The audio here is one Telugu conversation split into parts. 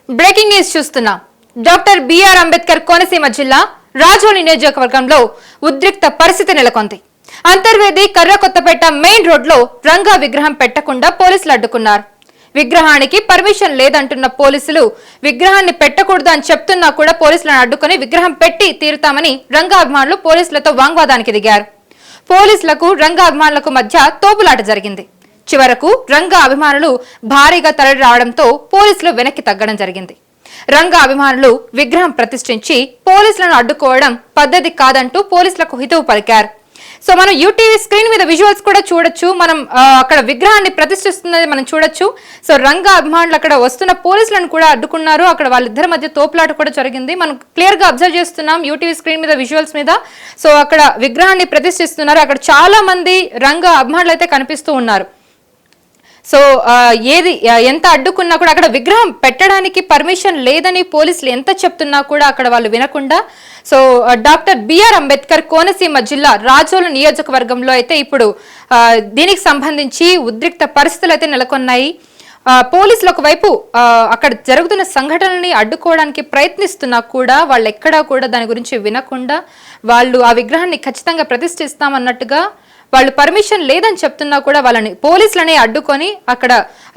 బ్రేకింగ్ న్యూస్ చూస్తున్నాం. డాక్టర్ బిఆర్ అంబేద్కర్ కోనసీమ జిల్లా రాజోలి నియోజకవర్గంలో ఉద్రిక్త పరిస్థితి నెలకొంది. అంతర్వేది కర్రకొత్తపేట మెయిన్ రోడ్ లో రంగా విగ్రహం పెట్టకుండా పోలీసులు అడ్డుకున్నారు. విగ్రహానికి పర్మిషన్ లేదంటున్న పోలీసులు విగ్రహాన్ని పెట్టకూడదు అని చెప్తున్నా కూడా పోలీసులను అడ్డుకుని విగ్రహం పెట్టి తీరుతామని రంగా అభిమానులు పోలీసులతో వాంగ్వాదానికి దిగారు. పోలీసులకు రంగా అభిమానులకు మధ్య తోపులాట జరిగింది. చివరకు రంగా అభిమానులు భారీగా తరలి రావడంతో పోలీసులు వెనక్కి తగ్గడం జరిగింది. రంగా అభిమానులు విగ్రహం ప్రతిష్ఠించి పోలీసులను అడ్డుకోవడం పద్ధతి కాదంటూ పోలీసులకు హితవు పలికారు. సో మనం యూటీవీ స్క్రీన్ మీద విజువల్స్ కూడా చూడొచ్చు. మనం అక్కడ విగ్రహాన్ని ప్రతిష్ఠిస్తున్నది మనం చూడొచ్చు. సో రంగా అభిమానులు అక్కడ వస్తున్న పోలీసులను కూడా అడ్డుకున్నారు. అక్కడ వాళ్ళిద్దరి మధ్య తోపులాట కూడా జరిగింది. మనం క్లియర్ గా అబ్జర్వ్ చేస్తున్నాం యూటీవీ స్క్రీన్ మీద విజువల్స్ మీద. సో అక్కడ విగ్రహాన్ని ప్రతిష్ఠిస్తున్నారు. అక్కడ చాలా మంది రంగా అభిమానులు అయితే కనిపిస్తూ ఉన్నారు. సో ఏది ఎంత అడ్డుకున్నా కూడా అక్కడ విగ్రహం పెట్టడానికి పర్మిషన్ లేదని పోలీసులు ఎంత చెప్తున్నా కూడా అక్కడ వాళ్ళు వినకుండా so doctor B R Ambedkar Konaseema జిల్లా రాజోలు నియోజకవర్గంలో అయితే ఇప్పుడు దీనికి సంబంధించి ఉద్రిక్త పరిస్థితులు అయితే నెలకొన్నాయి. పోలీసులు ఒకవైపు అక్కడ జరుగుతున్న సంఘటనల్ని అడ్డుకోవడానికి ప్రయత్నిస్తున్నా కూడా వాళ్ళు ఎక్కడా కూడా దాని గురించి వినకుండా వాళ్ళు ఆ విగ్రహాన్ని ఖచ్చితంగా ప్రతిష్ఠిస్తామన్నట్టుగా వాళ్ళు పర్మిషన్ లేదని చెప్తున్నా కూడా వాళ్ళని పోలీసులనే అడ్డుకొని అక్కడ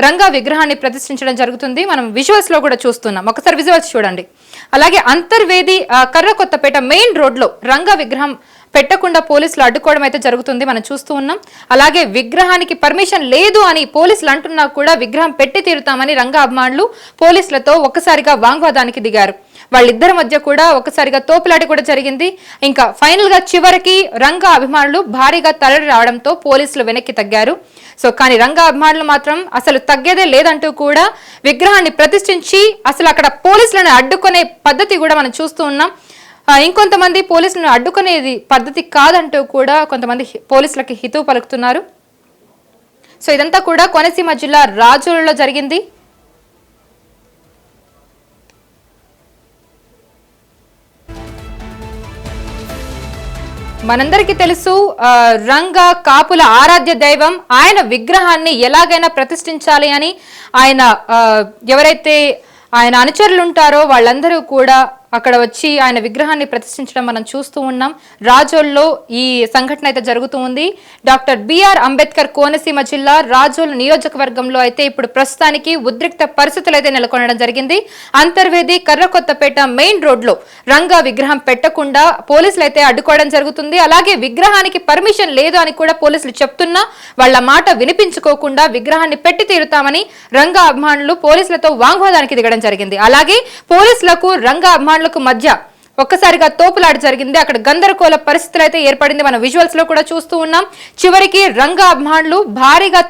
రంగా విగ్రహాన్ని ప్రతిష్ఠించడం జరుగుతుంది. మనం విజువల్స్ లో కూడా చూస్తున్నాం. ఒకసారి విజువల్స్ చూడండి. అలాగే అంతర్వేది కర్రకొత్తపేట మెయిన్ రోడ్ లో రంగా విగ్రహం పెట్టకుండా పోలీసులు అడ్డుకోవడం అయితే జరుగుతుంది. మనం చూస్తూ ఉన్నాం. అలాగే విగ్రహానికి పర్మిషన్ లేదు అని పోలీసులు అంటున్నా కూడా విగ్రహం పెట్టి తీరుతామని రంగా అభిమానులు పోలీసులతో ఒక్కసారిగా వాంగ్వాదానికి దిగారు. వాళ్ళిద్దరి మధ్య కూడా ఒకసారిగా తోపులాట కూడా జరిగింది. ఇంకా ఫైనల్ గా చివరికి రంగా అభిమానులు భారీగా తరలి రావడంతో పోలీసులు వెనక్కి తగ్గారు. సో కానీ రంగా అభిమానులు మాత్రం అసలు తగ్గేదే లేదంటూ కూడా విగ్రహాన్ని ప్రతిష్ఠించి అసలు అక్కడ పోలీసులను అడ్డుకునే పద్ధతి కూడా మనం చూస్తూ ఉన్నాం. ఇంకొంతమంది పోలీసులను అడ్డుకునేది పద్ధతి కాదంటూ కూడా కొంతమంది పోలీసులకి హితవు పలుకుతున్నారు. సో ఇదంతా కూడా కోనసీమ జిల్లా రాజోలులో జరిగింది. మనందరికీ తెలుసు రంగా కాపుల ఆరాధ్య దైవం. ఆయన విగ్రహాన్ని ఎలాగైనా ప్రతిష్ఠించాలి అని ఆయన ఎవరైతే ఆయన అనుచరులు ఉంటారో వాళ్ళందరూ కూడా అక్కడ వచ్చి ఆయన విగ్రహాన్ని ప్రతిష్ఠించడం మనం చూస్తూ ఉన్నాం. రాజోల్లో ఈ సంఘటన అయితే జరుగుతూ ఉంది. డాక్టర్ బిఆర్ అంబేద్కర్ కోనసీమ జిల్లా రాజోల్ నియోజకవర్గంలో అయితే ఇప్పుడు ప్రస్తుతానికి ఉద్రిక్త పరిస్థితులు అయితే నెలకొనడం జరిగింది. అంతర్వేది కర్రకొత్తపేట మెయిన్ రోడ్ లో రంగా విగ్రహం పెట్టకుండా పోలీసులు అయితే అడ్డుకోవడం జరుగుతుంది. అలాగే విగ్రహానికి పర్మిషన్ లేదు అని కూడా పోలీసులు చెప్తున్నా వాళ్ళ మాట వినిపించుకోకుండా విగ్రహాన్ని పెట్టి తీరుతామని రంగా అభిమానులు పోలీసులతో వాంగ్వాదానికి దిగడం జరిగింది. అలాగే పోలీసులకు రంగా అభిమానులకు మధ్య ఒక్కసారిగా తోపులాట జరిగింది. అక్కడ గందరగోళ పరిస్థితులు అయితే ఏర్పడింది. మనం విజువల్స్ లో కూడా చూస్తూ ఉన్నాం. చివరికి రంగా అభిమానులు భారీగా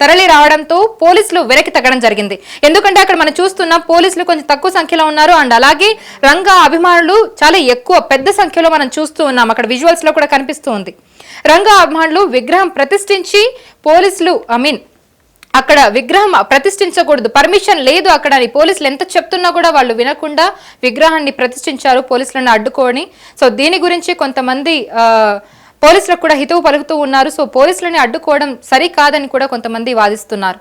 తరలి రావడంతో పోలీసులు వెనక్కి తగ్గడం జరిగింది. ఎందుకంటే అక్కడ మనం చూస్తున్నాం పోలీసులు కొంచెం తక్కువ సంఖ్యలో ఉన్నారు. అండ్ అలాగే రంగా అభిమానులు చాలా ఎక్కువ పెద్ద సంఖ్యలో మనం చూస్తూ ఉన్నాం. అక్కడ విజువల్స్ లో కూడా కనిపిస్తూ ఉంది. రంగా అభిమానులు విగ్రహం ప్రతిష్ఠించి పోలీసులు అక్కడ విగ్రహం ప్రతిష్ఠించకూడదు, పర్మిషన్ లేదు అక్కడ అని పోలీసులు ఎంత చెప్తున్నా కూడా వాళ్ళు వినకుండా విగ్రహాన్ని ప్రతిష్ఠించారు పోలీసులను అడ్డుకొని. సో దీని గురించి కొంతమంది పోలీసులకు కూడా హితవు పలుకుతూ ఉన్నారు. సో పోలీసులని అడ్డుకోవడం సరికాదని కూడా కొంతమంది వాదిస్తున్నారు.